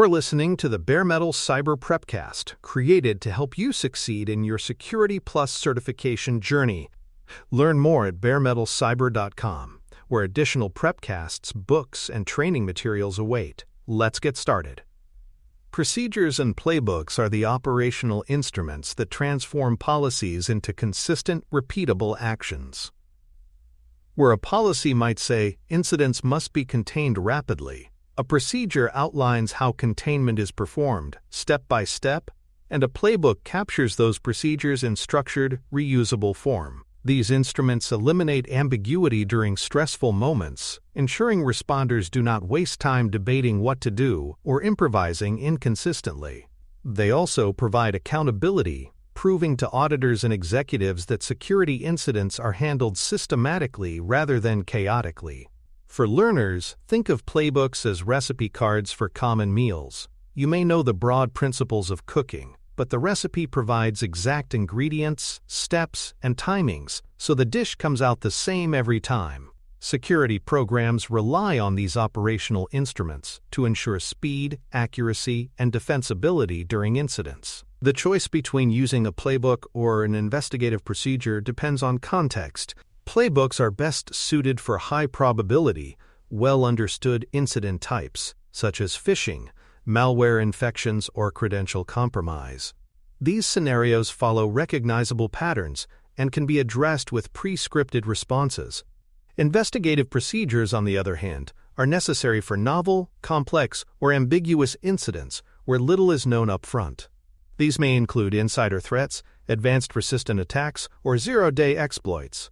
You're listening to the Bare Metal Cyber Prepcast, created to help you succeed in your Security Plus certification journey. Learn more at baremetalcyber.com, where additional prepcasts, books, and training materials await. Let's get started. Procedures and playbooks are the operational instruments that transform policies into consistent, repeatable actions. Where a policy might say, incidents must be contained rapidly, a procedure outlines how containment is performed, step by step, and a playbook captures those procedures in structured, reusable form. These instruments eliminate ambiguity during stressful moments, ensuring responders do not waste time debating what to do or improvising inconsistently. They also provide accountability, proving to auditors and executives that security incidents are handled systematically rather than chaotically. For learners, think of playbooks as recipe cards for common meals. You may know the broad principles of cooking, but the recipe provides exact ingredients, steps, and timings, so the dish comes out the same every time. Security programs rely on these operational instruments to ensure speed, accuracy, and defensibility during incidents. The choice between using a playbook or an investigative procedure depends on context. Playbooks are best suited for high-probability, well-understood incident types, such as phishing, malware infections, or credential compromise. These scenarios follow recognizable patterns and can be addressed with pre-scripted responses. Investigative procedures, on the other hand, are necessary for novel, complex, or ambiguous incidents where little is known up front. These may include insider threats, advanced persistent attacks, or zero-day exploits.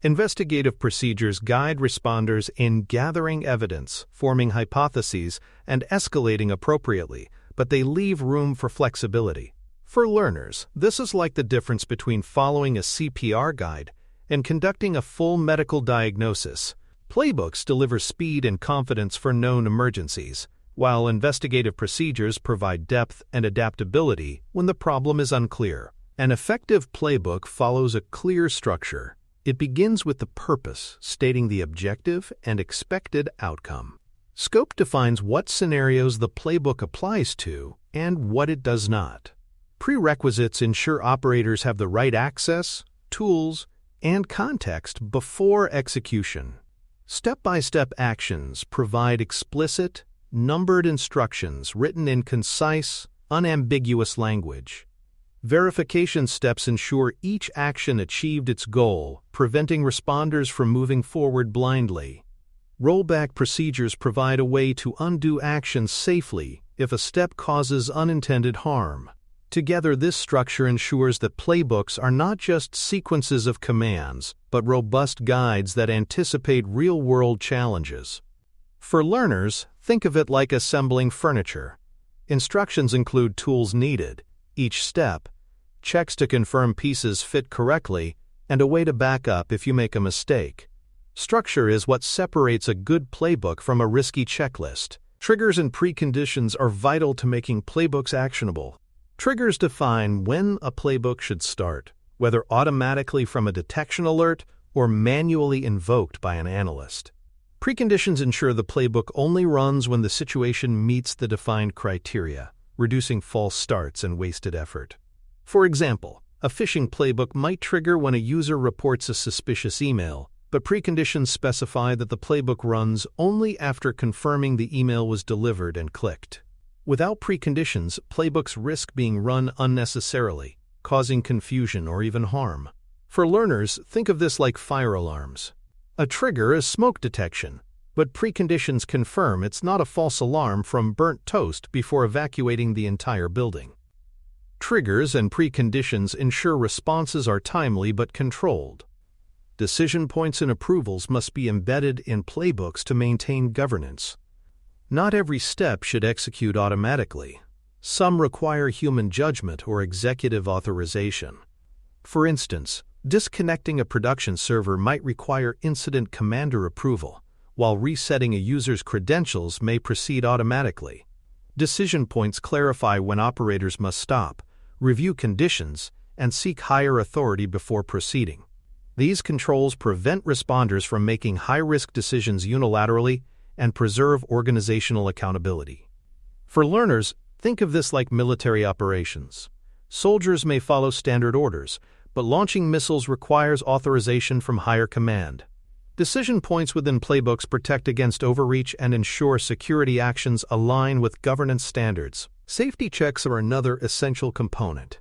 Investigative procedures guide responders in gathering evidence, forming hypotheses, and escalating appropriately, but they leave room for flexibility. For learners, this is like the difference between following a CPR guide and conducting a full medical diagnosis. Playbooks deliver speed and confidence for known emergencies, while investigative procedures provide depth and adaptability when the problem is unclear. An effective playbook follows a clear structure. It begins with the purpose, stating the objective and expected outcome. Scope defines what scenarios the playbook applies to and what it does not. Prerequisites ensure operators have the right access, tools, and context before execution. Step-by-step actions provide explicit, numbered instructions written in concise, unambiguous language. Verification steps ensure each action achieved its goal, preventing responders from moving forward blindly. Rollback procedures provide a way to undo actions safely if a step causes unintended harm. Together, this structure ensures that playbooks are not just sequences of commands, but robust guides that anticipate real-world challenges. For learners, think of it like assembling furniture. Instructions include tools needed, each step, checks to confirm pieces fit correctly, and a way to back up if you make a mistake. Structure is what separates a good playbook from a risky checklist. Triggers and preconditions are vital to making playbooks actionable. Triggers define when a playbook should start, whether automatically from a detection alert or manually invoked by an analyst. Preconditions ensure the playbook only runs when the situation meets the defined criteria, reducing false starts and wasted effort. For example, a phishing playbook might trigger when a user reports a suspicious email, but preconditions specify that the playbook runs only after confirming the email was delivered and clicked. Without preconditions, playbooks risk being run unnecessarily, causing confusion or even harm. For learners, think of this like fire alarms. A trigger is smoke detection, but preconditions confirm it's not a false alarm from burnt toast before evacuating the entire building. Triggers and preconditions ensure responses are timely but controlled. Decision points and approvals must be embedded in playbooks to maintain governance. Not every step should execute automatically. Some require human judgment or executive authorization. For instance, disconnecting a production server might require incident commander approval, while resetting a user's credentials may proceed automatically. Decision points clarify when operators must stop, review conditions, and seek higher authority before proceeding. These controls prevent responders from making high-risk decisions unilaterally and preserve organizational accountability. For learners, think of this like military operations. Soldiers may follow standard orders, but launching missiles requires authorization from higher command. Decision points within playbooks protect against overreach and ensure security actions align with governance standards. Safety checks are another essential component.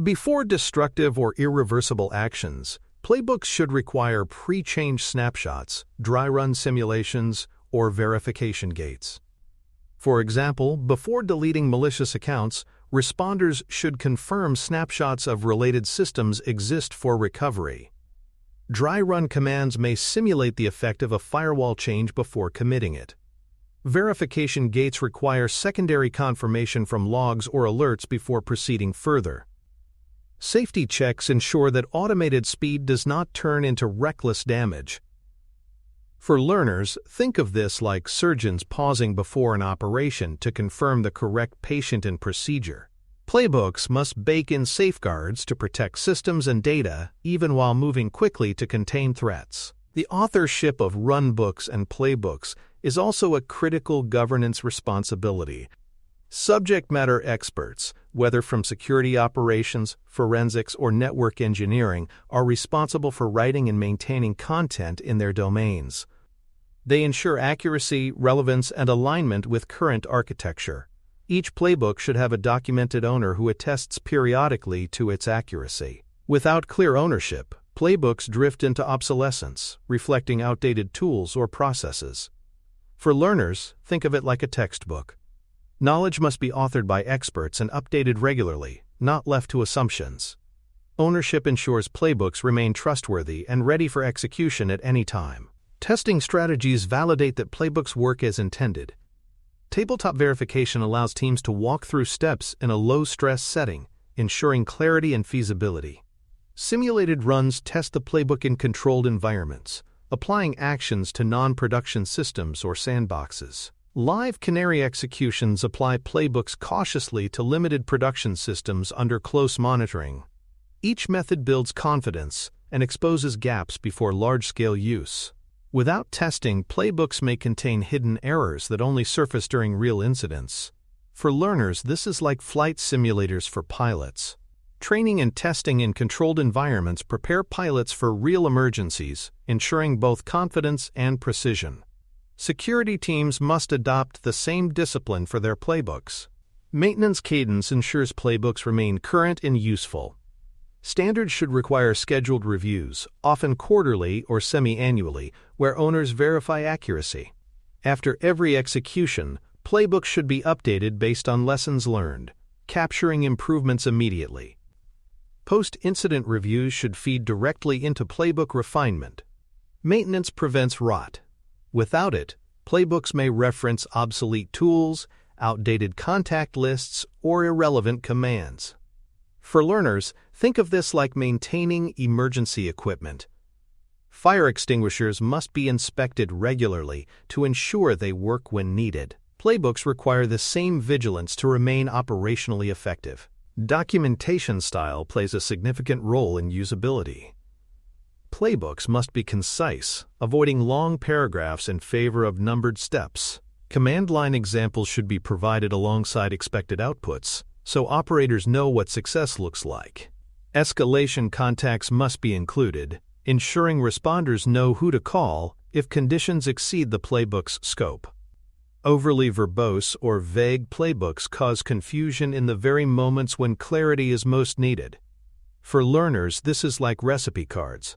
Before destructive or irreversible actions, playbooks should require pre-change snapshots, dry run simulations, or verification gates. For example, before deleting malicious accounts, responders should confirm snapshots of related systems exist for recovery. Dry run commands may simulate the effect of a firewall change before committing it. Verification gates require secondary confirmation from logs or alerts before proceeding further. Safety checks ensure that automated speed does not turn into reckless damage. For learners, think of this like surgeons pausing before an operation to confirm the correct patient and procedure. Playbooks must bake in safeguards to protect systems and data, even while moving quickly to contain threats. The authorship of runbooks and playbooks is also a critical governance responsibility. Subject matter experts, whether from security operations, forensics, or network engineering, are responsible for writing and maintaining content in their domains. They ensure accuracy, relevance, and alignment with current architecture. Each playbook should have a documented owner who attests periodically to its accuracy. Without clear ownership, playbooks drift into obsolescence, reflecting outdated tools or processes. For learners, think of it like a textbook. Knowledge must be authored by experts and updated regularly, not left to assumptions. Ownership ensures playbooks remain trustworthy and ready for execution at any time. Testing strategies validate that playbooks work as intended. Tabletop verification allows teams to walk through steps in a low-stress setting, ensuring clarity and feasibility. Simulated runs test the playbook in controlled environments, applying actions to non-production systems or sandboxes. Live canary executions apply playbooks cautiously to limited production systems under close monitoring. Each method builds confidence and exposes gaps before large-scale use. Without testing, playbooks may contain hidden errors that only surface during real incidents. For learners, this is like flight simulators for pilots. Training and testing in controlled environments prepare pilots for real emergencies, ensuring both confidence and precision. Security teams must adopt the same discipline for their playbooks. Maintenance cadence ensures playbooks remain current and useful. Standards should require scheduled reviews, often quarterly or semi-annually, where owners verify accuracy. After every execution, playbooks should be updated based on lessons learned, capturing improvements immediately. Post-incident reviews should feed directly into playbook refinement. Maintenance prevents rot. Without it, playbooks may reference obsolete tools, outdated contact lists, or irrelevant commands. For learners, think of this like maintaining emergency equipment. Fire extinguishers must be inspected regularly to ensure they work when needed. Playbooks require the same vigilance to remain operationally effective. Documentation style plays a significant role in usability. Playbooks must be concise, avoiding long paragraphs in favor of numbered steps. Command line examples should be provided alongside expected outputs, so operators know what success looks like. Escalation contacts must be included, ensuring responders know who to call if conditions exceed the playbook's scope. Overly verbose or vague playbooks cause confusion in the very moments when clarity is most needed. For learners, this is like recipe cards.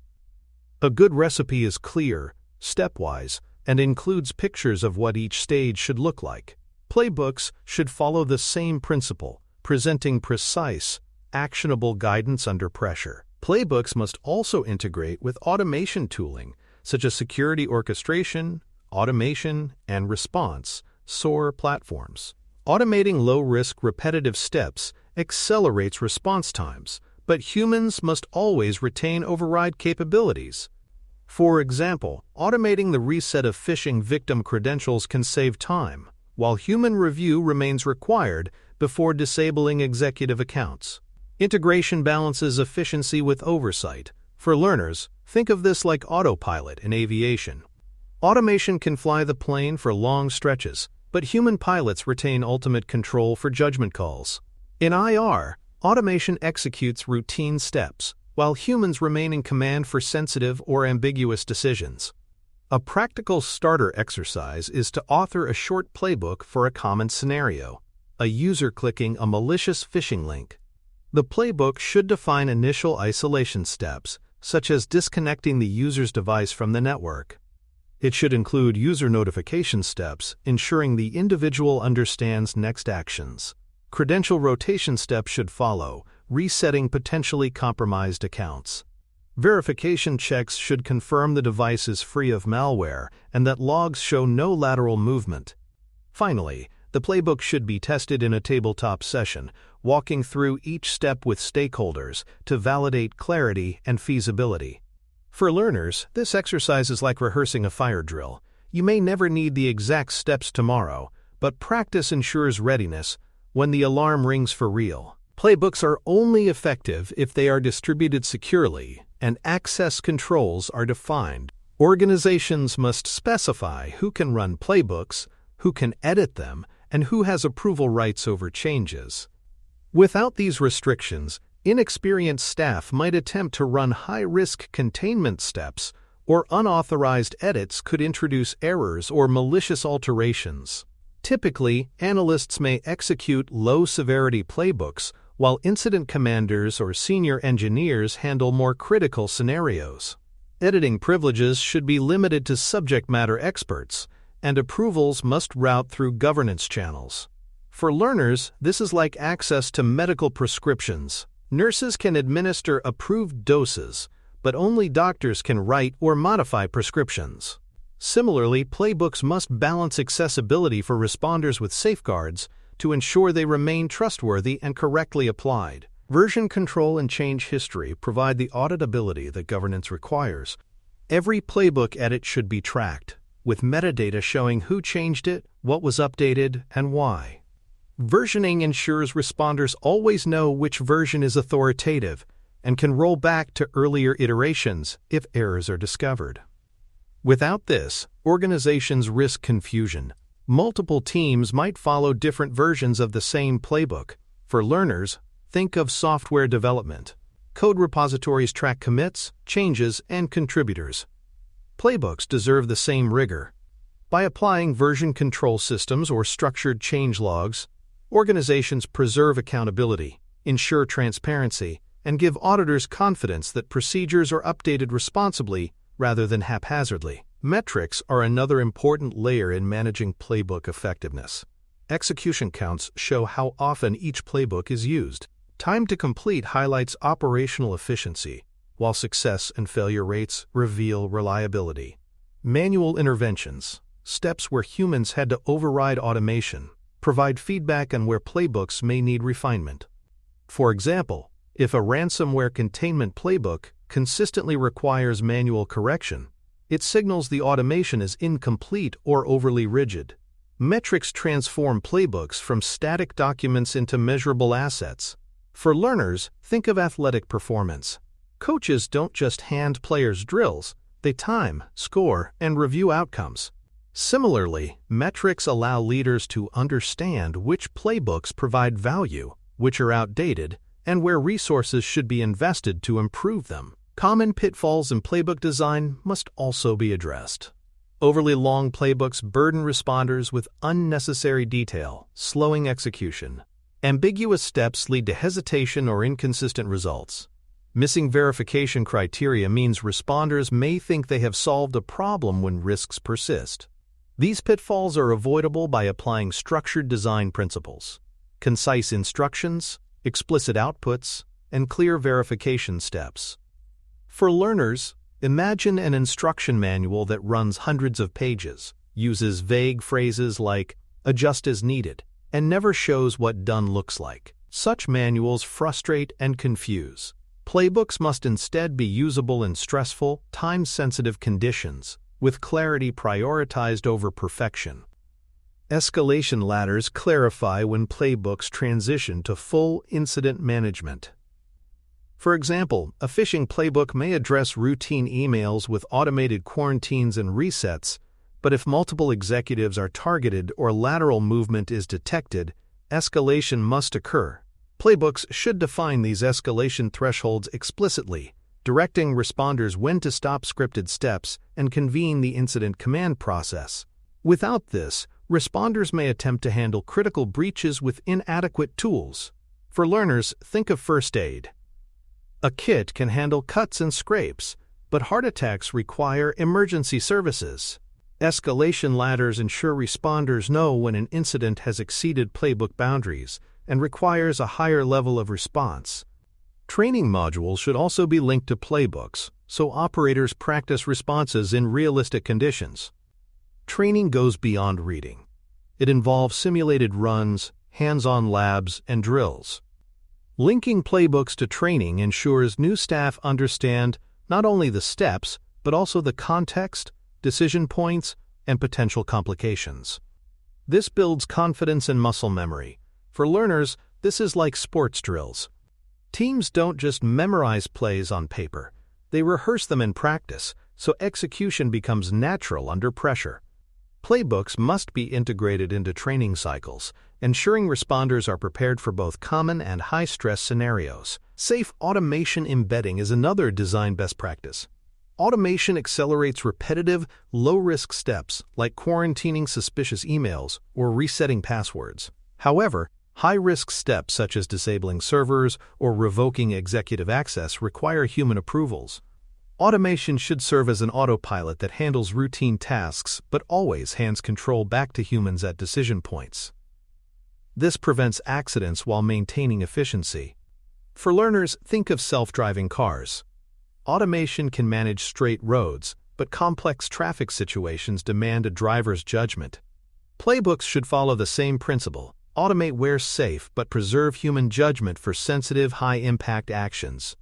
A good recipe is clear, stepwise, and includes pictures of what each stage should look like. Playbooks should follow the same principle, presenting precise, actionable guidance under pressure. Playbooks must also integrate with automation tooling, such as security orchestration, automation, and response, SOAR platforms. Automating low-risk repetitive steps accelerates response times, but humans must always retain override capabilities. For example, automating the reset of phishing victim credentials can save time, while human review remains required before disabling executive accounts. Integration balances efficiency with oversight. For learners, think of this like autopilot in aviation. Automation can fly the plane for long stretches, but human pilots retain ultimate control for judgment calls. In IR, automation executes routine steps, while humans remain in command for sensitive or ambiguous decisions. A practical starter exercise is to author a short playbook for a common scenario, a user clicking a malicious phishing link. The playbook should define initial isolation steps, such as disconnecting the user's device from the network. It should include user notification steps, ensuring the individual understands next actions. Credential rotation steps should follow, resetting potentially compromised accounts. Verification checks should confirm the device is free of malware and that logs show no lateral movement. Finally, the playbook should be tested in a tabletop session, walking through each step with stakeholders to validate clarity and feasibility. For learners, this exercise is like rehearsing a fire drill. You may never need the exact steps tomorrow, but practice ensures readiness when the alarm rings for real. Playbooks are only effective if they are distributed securely and access controls are defined. Organizations must specify who can run playbooks, who can edit them, and who has approval rights over changes. Without these restrictions, inexperienced staff might attempt to run high-risk containment steps, or unauthorized edits could introduce errors or malicious alterations. Typically, analysts may execute low-severity playbooks, while incident commanders or senior engineers handle more critical scenarios. Editing privileges should be limited to subject matter experts, and approvals must route through governance channels. For learners, this is like access to medical prescriptions. Nurses can administer approved doses, but only doctors can write or modify prescriptions. Similarly, playbooks must balance accessibility for responders with safeguards to ensure they remain trustworthy and correctly applied. Version control and change history provide the auditability that governance requires. Every playbook edit should be tracked, with metadata showing who changed it, what was updated, and why. Versioning ensures responders always know which version is authoritative and can roll back to earlier iterations if errors are discovered. Without this, organizations risk confusion. Multiple teams might follow different versions of the same playbook. For learners, think of software development. Code repositories track commits, changes, and contributors. Playbooks deserve the same rigor. By applying version control systems or structured change logs, organizations preserve accountability, ensure transparency, and give auditors confidence that procedures are updated responsibly rather than haphazardly. Metrics are another important layer in managing playbook effectiveness. Execution counts show how often each playbook is used. Time to complete highlights operational efficiency, while success and failure rates reveal reliability. Manual interventions, steps where humans had to override automation, provide feedback on where playbooks may need refinement. For example, if a ransomware containment playbook consistently requires manual correction, it signals the automation is incomplete or overly rigid. Metrics transform playbooks from static documents into measurable assets. For learners, think of athletic performance. Coaches don't just hand players drills, they time, score, and review outcomes. Similarly, metrics allow leaders to understand which playbooks provide value, which are outdated, and where resources should be invested to improve them. Common pitfalls in playbook design must also be addressed. Overly long playbooks burden responders with unnecessary detail, slowing execution. Ambiguous steps lead to hesitation or inconsistent results. Missing verification criteria means responders may think they have solved a problem when risks persist. These pitfalls are avoidable by applying structured design principles, concise instructions, explicit outputs, and clear verification steps. For learners, imagine an instruction manual that runs hundreds of pages, uses vague phrases like "adjust as needed," and never shows what done looks like. Such manuals frustrate and confuse. Playbooks must instead be usable in stressful, time-sensitive conditions, with clarity prioritized over perfection. Escalation ladders clarify when playbooks transition to full incident management. For example, a phishing playbook may address routine emails with automated quarantines and resets, But if multiple executives are targeted or lateral movement is detected, escalation must occur. Playbooks should define these escalation thresholds explicitly, directing responders when to stop scripted steps and convene the incident command process. Without this, responders may attempt to handle critical breaches with inadequate tools. For learners, think of first aid. A kit can handle cuts and scrapes, but heart attacks require emergency services. Escalation ladders ensure responders know when an incident has exceeded playbook boundaries and requires a higher level of response. Training modules should also be linked to playbooks, so operators practice responses in realistic conditions. Training goes beyond reading. It involves simulated runs, hands-on labs, and drills. Linking playbooks to training ensures new staff understand not only the steps, but also the context, decision points, and potential complications. This builds confidence and muscle memory. For learners, this is like sports drills. Teams don't just memorize plays on paper, they rehearse them in practice, so execution becomes natural under pressure. Playbooks must be integrated into training cycles, ensuring responders are prepared for both common and high-stress scenarios. Safe automation embedding is another design best practice. Automation accelerates repetitive, low-risk steps like quarantining suspicious emails or resetting passwords. However, high-risk steps such as disabling servers or revoking executive access require human approvals. Automation should serve as an autopilot that handles routine tasks but always hands control back to humans at decision points. This prevents accidents while maintaining efficiency. For learners, think of self-driving cars. Automation can manage straight roads, but complex traffic situations demand a driver's judgment. Playbooks should follow the same principle. Automate where safe but preserve human judgment for sensitive, high-impact actions.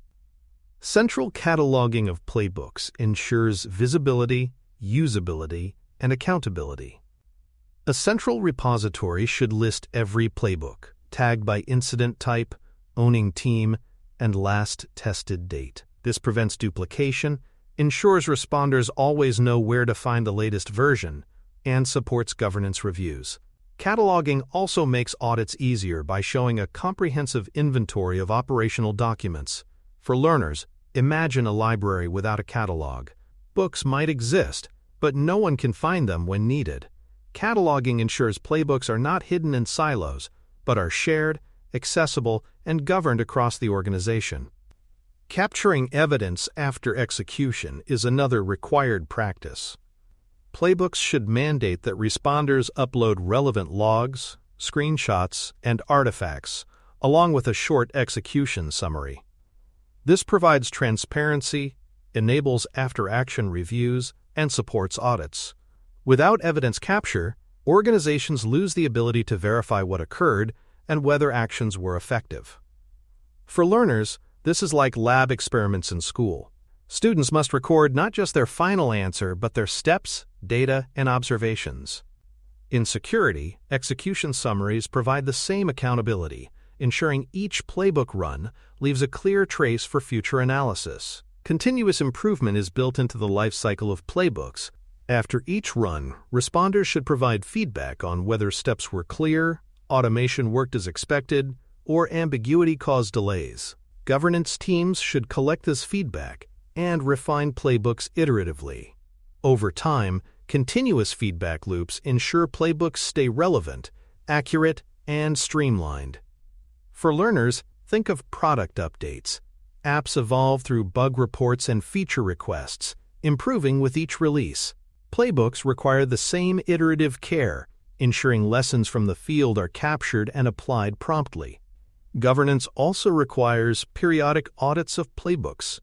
Central cataloging of playbooks ensures visibility, usability, and accountability. A central repository should list every playbook, tagged by incident type, owning team, and last tested date. This prevents duplication, ensures responders always know where to find the latest version, and supports governance reviews. Cataloging also makes audits easier by showing a comprehensive inventory of operational documents. For learners, imagine a library without a catalog. Books might exist, but no one can find them when needed. Cataloging ensures playbooks are not hidden in silos, but are shared, accessible, and governed across the organization. Capturing evidence after execution is another required practice. Playbooks should mandate that responders upload relevant logs, screenshots, and artifacts, along with a short execution summary. This provides transparency, enables after-action reviews, and supports audits. Without evidence capture, organizations lose the ability to verify what occurred and whether actions were effective. For learners, this is like lab experiments in school. Students must record not just their final answer, but their steps, data, and observations. In security, execution summaries provide the same accountability, ensuring each playbook run leaves a clear trace for future analysis. Continuous improvement is built into the lifecycle of playbooks. After each run, responders should provide feedback on whether steps were clear, automation worked as expected, or ambiguity caused delays. Governance teams should collect this feedback and refine playbooks iteratively. Over time, continuous feedback loops ensure playbooks stay relevant, accurate, and streamlined. For learners, think of product updates. Apps evolve through bug reports and feature requests, improving with each release. Playbooks require the same iterative care, ensuring lessons from the field are captured and applied promptly. Governance also requires periodic audits of playbooks.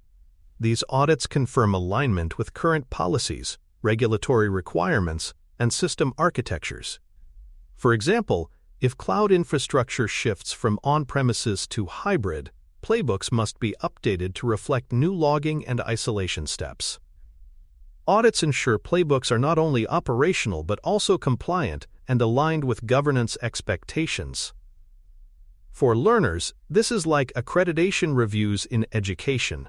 These audits confirm alignment with current policies, regulatory requirements, and system architectures. For example, if cloud infrastructure shifts from on-premises to hybrid, playbooks must be updated to reflect new logging and isolation steps. Audits ensure playbooks are not only operational but also compliant and aligned with governance expectations. For learners, this is like accreditation reviews in education.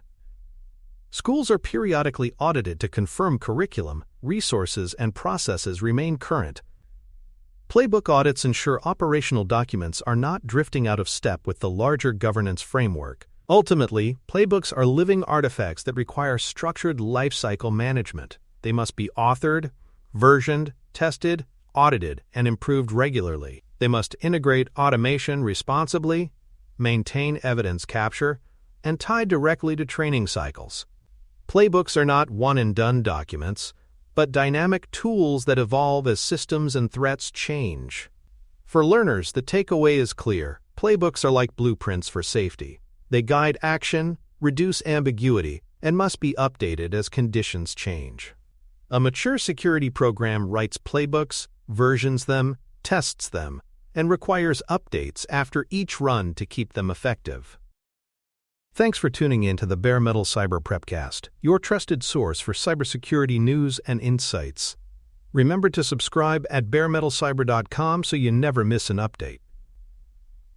Schools are periodically audited to confirm curriculum, resources, and processes remain current. Playbook audits ensure operational documents are not drifting out of step with the larger governance framework. Ultimately, playbooks are living artifacts that require structured lifecycle management. They must be authored, versioned, tested, audited, and improved regularly. They must integrate automation responsibly, maintain evidence capture, and tie directly to training cycles. Playbooks are not one-and-done documents, but dynamic tools that evolve as systems and threats change. For learners, the takeaway is clear. Playbooks are like blueprints for safety. They guide action, reduce ambiguity, and must be updated as conditions change. A mature security program writes playbooks, versions them, tests them, and requires updates after each run to keep them effective. Thanks for tuning in to the Bare Metal Cyber Prepcast, your trusted source for cybersecurity news and insights. Remember to subscribe at baremetalcyber.com so you never miss an update.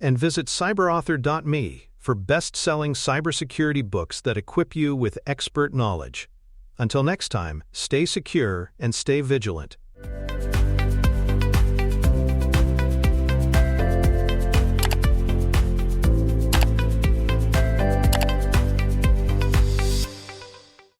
And visit cyberauthor.me for best-selling cybersecurity books that equip you with expert knowledge. Until next time, stay secure and stay vigilant.